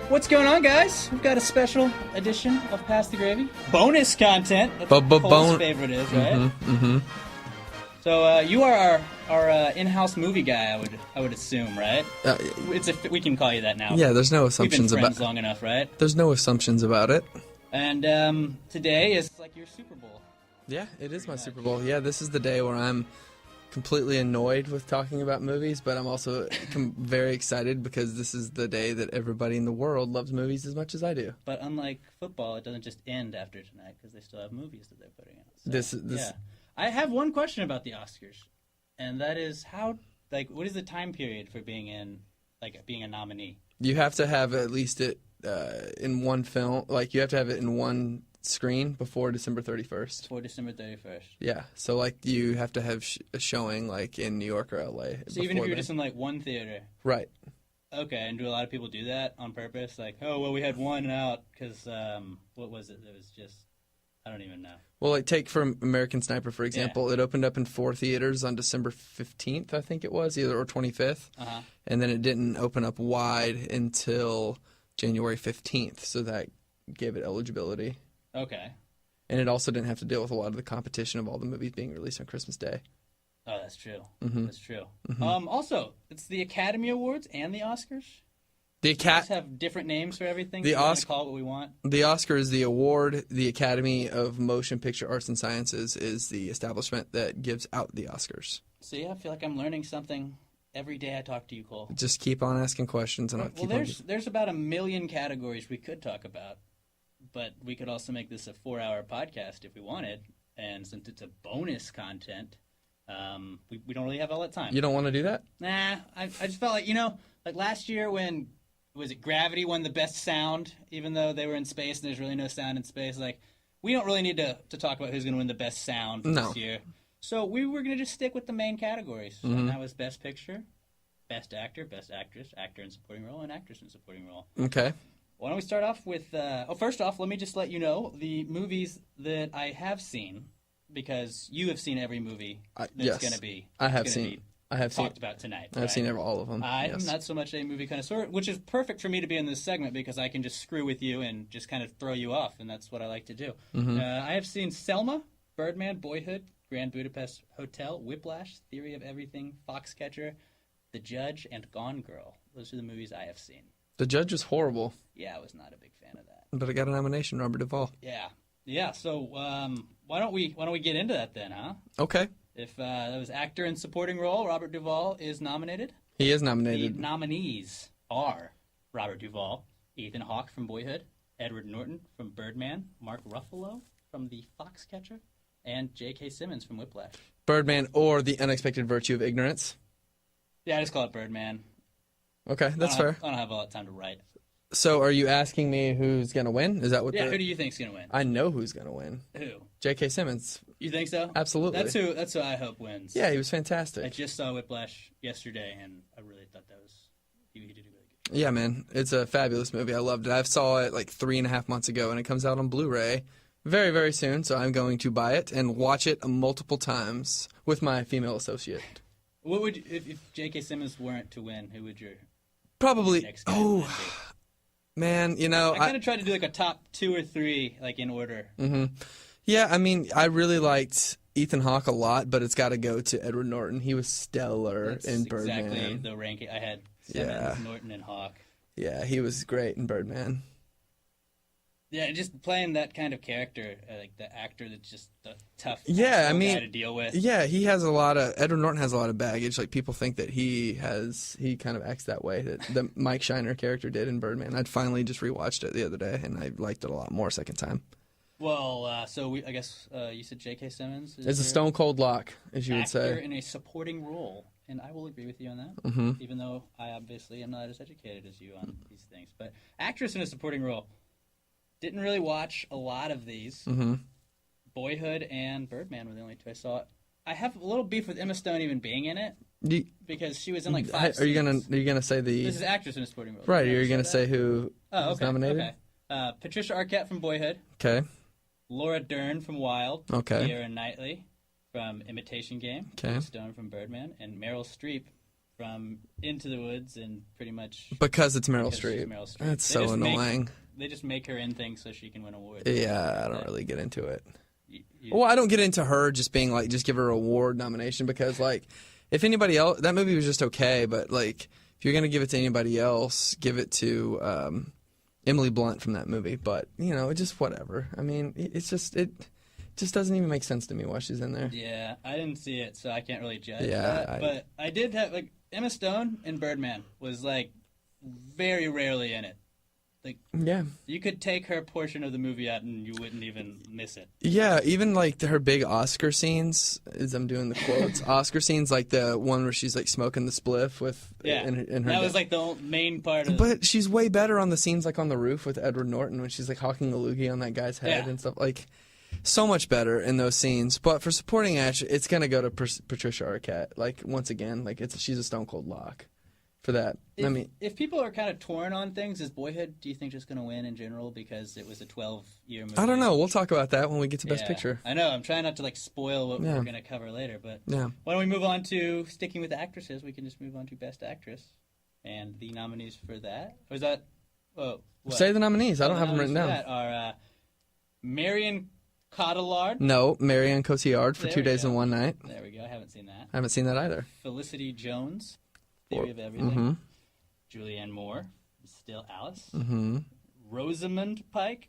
What's going on, guys? We've got a special edition of Pass the Gravy. Bonus content. That's what Cole's favorite is, right? Mm-hmm. So you are our in-house movie guy, I would assume, right? We can call you that now. Yeah, there's no assumptions We've been friends about. long enough, right? There's no assumptions about it. And today is like your Super Bowl. Yeah, it is my Super Bowl. Yeah, this is the day where I'm completely annoyed with talking about movies, but I'm also very excited because this is the day that everybody in the world loves movies as much as I do. But unlike football, it doesn't just end after tonight because they still have movies that they're putting out. So, This. I have one question about the Oscars, and that is what is the time period for being a nominee? You have to have at least it in one film. Like, you have to have it in one screen before December 31st. Before December 31st. Yeah, so like you have to have a showing like in New York or LA. So even if you're just in like one theater. Right. Okay, and do a lot of people do that on purpose? Like, oh well, we had one out because what was it? It was just I don't even know. Well, like take from American Sniper for example. It opened up in 4 theaters on December 15th, I think it was, or 25th, and then it didn't open up wide until January 15th. So that gave it eligibility. Okay. And it also didn't have to deal with a lot of the competition of all the movies being released on Christmas Day. Oh, that's true. Mm-hmm. That's true. Mm-hmm. Also, it's the Academy Awards and the Oscars. The Oscars have different names for everything. The Oscar call it what we want. The Oscar is the award. The Academy of Motion Picture Arts and Sciences is the establishment that gives out the Oscars. See, I feel like I'm learning something every day I talk to you, Cole. Just keep on asking questions, and I'll keep on. There's about 1 million categories we could talk about. But we could also make this a 4-hour podcast if we wanted. And since it's a bonus content, we don't really have all that time. You don't want to do that? Nah, I just felt like, like last year when, was it Gravity won the best sound, even though they were in space and there's really no sound in space. Like, we don't really need to talk about who's going to win the best sound this year. So we were going to just stick with the main categories. Mm-hmm. And that was Best Picture, Best Actor, Best Actress, Actor in Supporting Role, and Actress in Supporting Role. Okay. Why don't we start off with... first off, let me just let you know the movies that I have seen, because you have seen every movie that's going to be talked about tonight. I've seen all of them. I'm not so much a movie connoisseur, which is perfect for me to be in this segment because I can just screw with you and just kind of throw you off, and that's what I like to do. Mm-hmm. I have seen Selma, Birdman, Boyhood, Grand Budapest Hotel, Whiplash, Theory of Everything, Foxcatcher, The Judge, and Gone Girl. Those are the movies I have seen. The Judge was horrible. Yeah, I was not a big fan of that. But it got a nomination, Robert Duvall. Yeah. So why don't we get into that then, huh? Okay. If that was actor in supporting role, Robert Duvall is nominated. He is nominated. The nominees are Robert Duvall, Ethan Hawke from Boyhood, Edward Norton from Birdman, Mark Ruffalo from The Foxcatcher, and J.K. Simmons from Whiplash. Birdman or The Unexpected Virtue of Ignorance. Yeah, I just call it Birdman. Okay, that's fair. I don't have a lot of time to write. So are you asking me who's going to win? Is that what? Yeah, who do you think's going to win? I know who's going to win. Who? J.K. Simmons. You think so? Absolutely. That's who I hope wins. Yeah, he was fantastic. I just saw Whiplash yesterday, and I really thought he did a really good job. Yeah, man. It's a fabulous movie. I loved it. I saw it like 3.5 months ago, and it comes out on Blu-ray very, very soon, so I'm going to buy it and watch it multiple times with my female associate. What would if J.K. Simmons weren't to win, who would your probably next guy be? Man, I kind of tried to do like a top 2 or 3 like in order. Mm-hmm. Yeah, I mean, I really liked Ethan Hawke a lot, but it's got to go to Edward Norton. He was stellar in Birdman. Exactly the ranking I had. Simmons, Norton, and Hawke. Yeah, he was great in Birdman. Yeah, just playing that kind of character, like the actor that's just the tough guy to deal with. Yeah, Edward Norton has a lot of baggage. Like, people think that he kind of acts that way, that the Mike Shiner character did in Birdman. I'd finally just rewatched it the other day, and I liked it a lot more second time. Well, I guess you said J.K. Simmons? It's a stone cold lock, as you would say. Actor in a supporting role, and I will agree with you on that, even though I obviously am not as educated as you on these things. But actress in a supporting role. Didn't really watch a lot of these. Mm-hmm. Boyhood and Birdman were the only 2 I saw. I have a little beef with Emma Stone even being in it because she was in like 5 Are you gonna say the? This is actress in a supporting role. Right. Are you gonna say who was nominated? Okay. Patricia Arquette from Boyhood. Okay. Laura Dern from Wild. Okay. Keira Knightley from Imitation Game. Okay. Stone from Birdman, and Meryl Streep from Into the Woods and pretty much because it's Meryl because she's Streep. Meryl Streep. That's They so just annoying. They just make her in things so she can win awards. Yeah, I don't really get into it. Well, I don't get into her just being like, just give her an award nomination because, like, if anybody else, that movie was just okay, but, like, if you're going to give it to anybody else, give it to Emily Blunt from that movie. But, you know, just whatever. I mean, it just doesn't even make sense to me why she's in there. Yeah, I didn't see it, so I can't really judge Yeah, that. But I did have, like, Emma Stone in Birdman was, like, very rarely in it. Like, yeah, you could take her portion of the movie out and you wouldn't even miss it. Yeah, even like her big Oscar scenes, as I'm doing the quotes, Oscar scenes, like the one where she's like smoking the spliff with, in her that was like the main part of But she's way better on the scenes like on the roof with Edward Norton when she's like hawking a loogie on that guy's head and stuff. Like, so much better in those scenes. But for supporting actor, it's gonna go to Patricia Arquette. Like, once again, like she's a stone cold lock for that. If people are kind of torn on things, is Boyhood, do you think, just going to win in general because it was a 12-year movie? I don't know. We'll talk about that when we get to Best Picture. I know. I'm trying not to like spoil what we're going to cover later, but why don't we move on to sticking with actresses? We can just move on to Best Actress and the nominees for that. Or is that? Oh, what? Say the nominees. I don't have them written down. That are Marion Cotillard. No, Marianne Cotillard for 2 Days and One Night. There we go. I haven't seen that. I haven't seen that either. Felicity Jones, Theory of Everything. Mm-hmm. Julianne Moore, Still Alice. Mm-hmm. Rosamund Pike,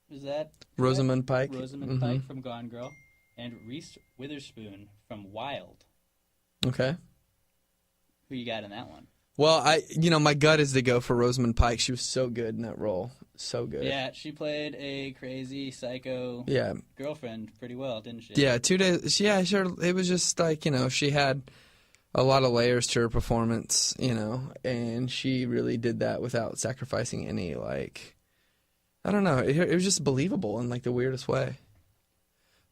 is that correct? Rosamund Pike. Rosamund Pike from Gone Girl, and Reese Witherspoon from Wild. Okay. Who you got in that one? Well, my gut is to go for Rosamund Pike. She was so good in that role, so good. Yeah, she played a crazy psycho girlfriend pretty well, didn't she? Yeah, 2 days. Yeah, sure. It was just like, she had a lot of layers to her performance, and she really did that without sacrificing any, like, I don't know. It was just believable in, like, the weirdest way.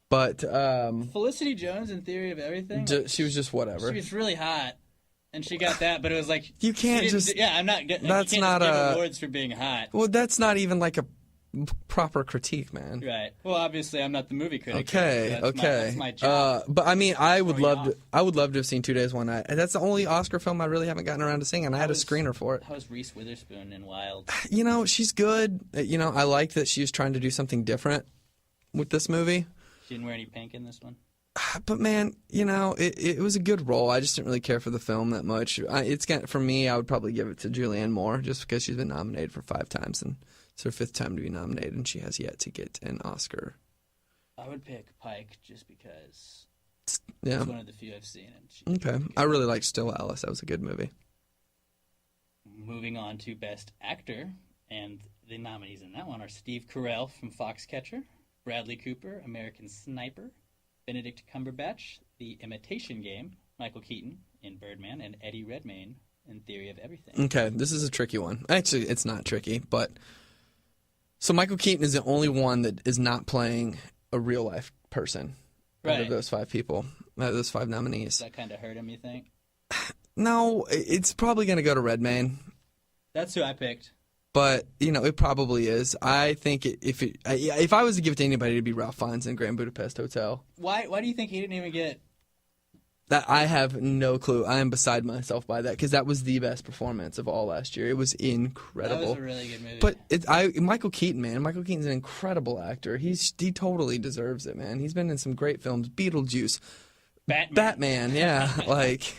But Felicity Jones in Theory of Everything? She was just whatever. She was really hot, and she got that, but it was like... You can't just... Yeah, I'm not... That's you not can't just give awards for being hot. Well, that's not even, like, a proper critique, man. Right. Well, obviously, I'm not the movie critic. Okay, so that's my job. But I mean, I would love to have seen 2 Days, One Night. And that's the only Oscar film I really haven't gotten around to seeing, and I had a screener for it. How was Reese Witherspoon in Wild? She's good. I like that she was trying to do something different with this movie. She didn't wear any pink in this one. But man, it was a good role. I just didn't really care for the film that much. For me, I would probably give it to Julianne Moore just because she's been nominated for 5 times and it's her 5th time to be nominated, and she has yet to get an Oscar. I would pick Pike just because it's one of the few I've seen. Okay. I really liked Still Alice. That was a good movie. Moving on to Best Actor, and the nominees in that one are Steve Carell from Foxcatcher, Bradley Cooper, American Sniper, Benedict Cumberbatch, The Imitation Game, Michael Keaton in Birdman, and Eddie Redmayne in Theory of Everything. Okay, this is a tricky one. Actually, it's not tricky, but... So Michael Keaton is the only one that is not playing a real-life person out of those 5 people, out of those 5 nominees. Does that kind of hurt him, you think? No, it's probably going to go to Redmayne. That's who I picked. But, it probably is. I think if I was to give it to anybody, it'd be Ralph Fiennes in Grand Budapest Hotel. Why do you think he didn't even get... That I have no clue. I am beside myself by that because that was the best performance of all last year. It was incredible. That was a really good movie. But Michael Keaton, man. Michael Keaton's an incredible actor. He totally deserves it, man. He's been in some great films. Beetlejuice. Batman, yeah. Like...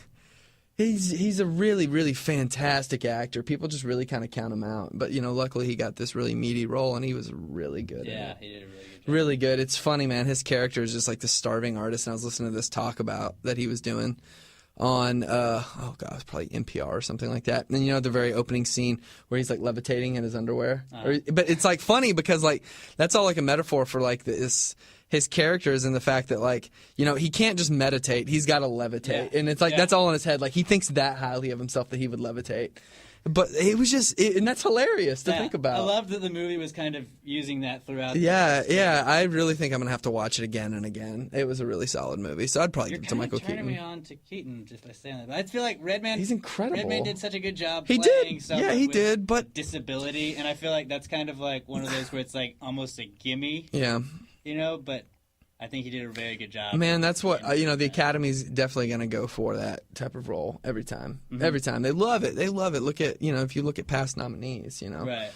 He's a really, really fantastic actor. People just really kind of count him out. But, luckily he got this really meaty role, and he was really good. Yeah, he did a really good job. Really good. It's funny, man. His character is just like this starving artist, and I was listening to this talk about that he was doing on, it was probably NPR or something like that. And the very opening scene where he's, like, levitating in his underwear. But it's, like, funny because, like, that's all, like, a metaphor for, like, his characters and the fact that, like, he can't just meditate. He's got to levitate. Yeah. And it's like, that's all in his head. Like, he thinks that highly of himself that he would levitate. But it was just, and that's hilarious to think about. I love that the movie was kind of using that throughout. Yeah. I really think I'm going to have to watch it again and again. It was a really solid movie. So I'd probably give it to Michael Keaton. You're turning me on to Keaton just by saying that. But I feel like Redmayne... He's incredible. Redmayne did such a good job playing someone with did, but disability. And I feel like that's kind of like one of those where it's like almost a gimme. Yeah. But I think he did a very good job. Man, that's what the Academy's definitely going to go for that type of role every time. Mm-hmm. Every time they love it. They love it. Look at if you look at past nominees, right,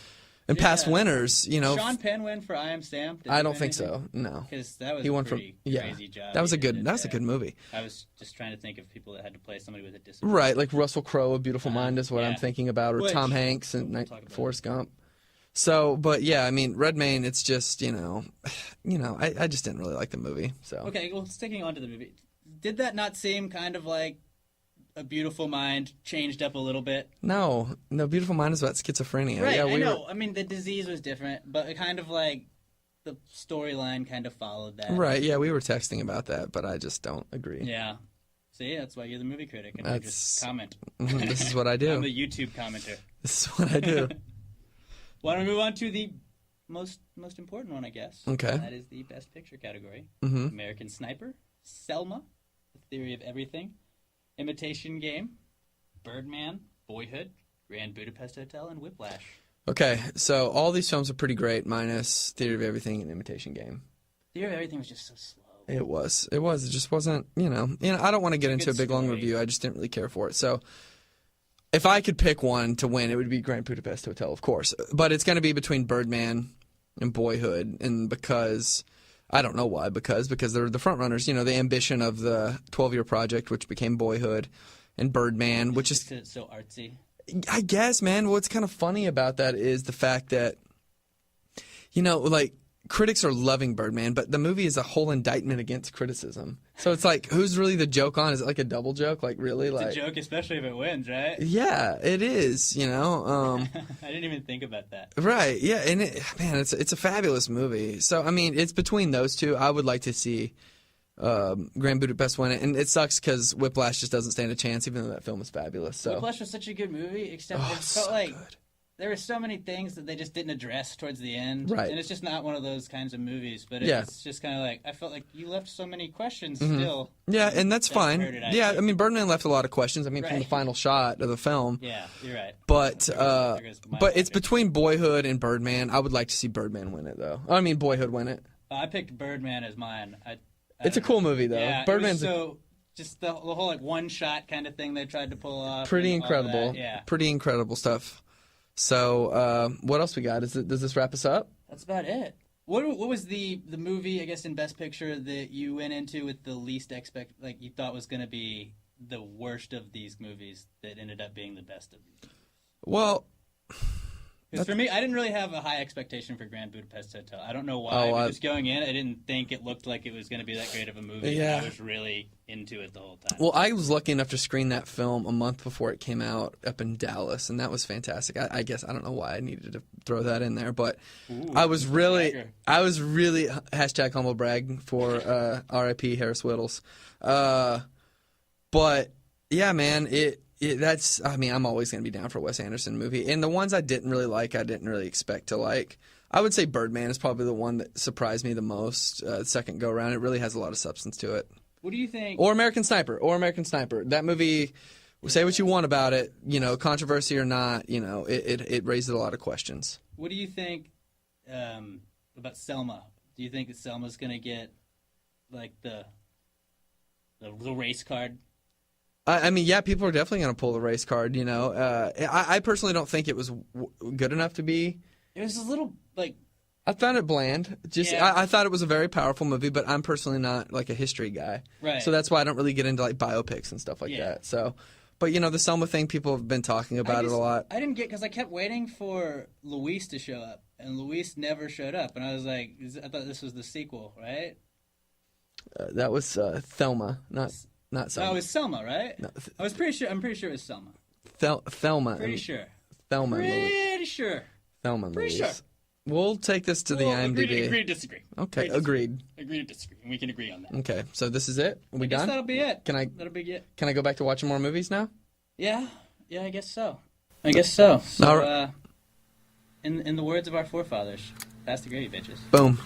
and past winners, Sean Penn win for I Am Sam? I don't think so. No, because that was a pretty crazy job. That was a good movie. I was just trying to think of people that had to play somebody with a disability. Right, like Russell Crowe, A Beautiful Mind is what I'm thinking about, or Tom Hanks and Forrest Gump. So, but yeah, I mean, Redmayne, it's just, I just didn't really like the movie. So okay, well, sticking on to the movie, did that not seem kind of like A Beautiful Mind changed up a little bit? No, Beautiful Mind is about schizophrenia. Right, I know. I mean, the disease was different, but it kind of like the storyline kind of followed that. Right, yeah, we were texting about that, but I just don't agree. Yeah. See, that's why you're the movie critic, and I just comment. This is what I do. I'm the YouTube commenter. This is what I do. Why don't we move on to the most important one, I guess. Okay. And that is the Best Picture category. Mm-hmm. American Sniper, Selma, The Theory of Everything, Imitation Game, Birdman, Boyhood, Grand Budapest Hotel, and Whiplash. Okay, so all these films are pretty great, minus Theory of Everything and Imitation Game. Theory of Everything was just so slow. It was. It just wasn't, I don't want to get into a big, long review. I just didn't really care for it. So if I could pick one to win, it would be Grand Budapest Hotel, of course. But it's going to be between Birdman and Boyhood. And because, I don't know why, because they're the front runners. The ambition of the 12-year project, which became Boyhood, and Birdman, which is... It's so artsy. I guess, man. What's kind of funny about that is the fact that, critics are loving Birdman, but the movie is a whole indictment against criticism. So it's like, who's really the joke on? Is it like a double joke? Like, really? It's a joke, especially if it wins, right? Yeah, it is, I didn't even think about that. Right, yeah, and it's a fabulous movie. So, I mean, it's between those two. I would like to see Grand Budapest win it, and it sucks because Whiplash just doesn't stand a chance, even though that film is fabulous. So Whiplash was such a good movie, except it felt like there were so many things that they just didn't address towards the end. Right. And it's just not one of those kinds of movies. But it's just kind of like, I felt like you left so many questions still. Yeah, and that's fine. I mean, Birdman left a lot of questions. I mean, from the final shot of the film. Yeah, you're right. But it's between Boyhood and Birdman. I would like to see Birdman win it, though. I mean, Boyhood win it. I picked Birdman as mine. It's a cool movie, though. Yeah, Birdman's just the whole one-shot kind of thing they tried to pull off. Pretty incredible. Yeah. Pretty incredible stuff. So, what else we got? Does this wrap us up? That's about it. What was the movie, I guess, in Best Picture that you went into with the least you thought was going to be the worst of these movies that ended up being the best of these? Well, because for me, I didn't really have a high expectation for Grand Budapest Hotel. I don't know why. Just going in, I didn't think it looked like it was going to be that great of a movie. Yeah. I was really into it the whole time. Well, I was lucky enough to screen that film a month before it came out up in Dallas, and that was fantastic. I guess I don't know why I needed to throw that in there, but I was really hashtag humble brag for R.I.P. Harris Whittles. But yeah, man, I'm always going to be down for a Wes Anderson movie. And the ones I didn't really like, I didn't really expect to like. I would say Birdman is probably the one that surprised me the most second go around. It really has a lot of substance to it. What do you think? Or American Sniper. That movie, say what you want about it, controversy or not, it raised a lot of questions. What do you think about Selma? Do you think that Selma's going to get like the race card? I mean, yeah, people are definitely going to pull the race card, I personally don't think it was good enough to be. It was a little, I found it bland. I thought it was a very powerful movie, but I'm personally not, like, a history guy. Right. So that's why I don't really get into, like, biopics and stuff like that. So, but, the Selma thing, people have been talking about it a lot. I didn't get, because I kept waiting for Luis to show up, and Luis never showed up. And I was like, I thought this was the sequel, right? That was Thelma, not Selma. No, it was Selma, right? No, I'm pretty sure it was Selma. Thelma. Pretty sure. Thelma. Pretty sure. Thelma. Pretty sure. We'll take this to the IMDb. Agree to disagree. Okay, agreed. Agree to disagree. And we can agree on that. Okay, so this is it? Are we done? That'll be it. That'll be it. Can I go back to watching more movies now? Yeah, I guess so. So, all right. in the words of our forefathers, pass the gravy, bitches. Boom.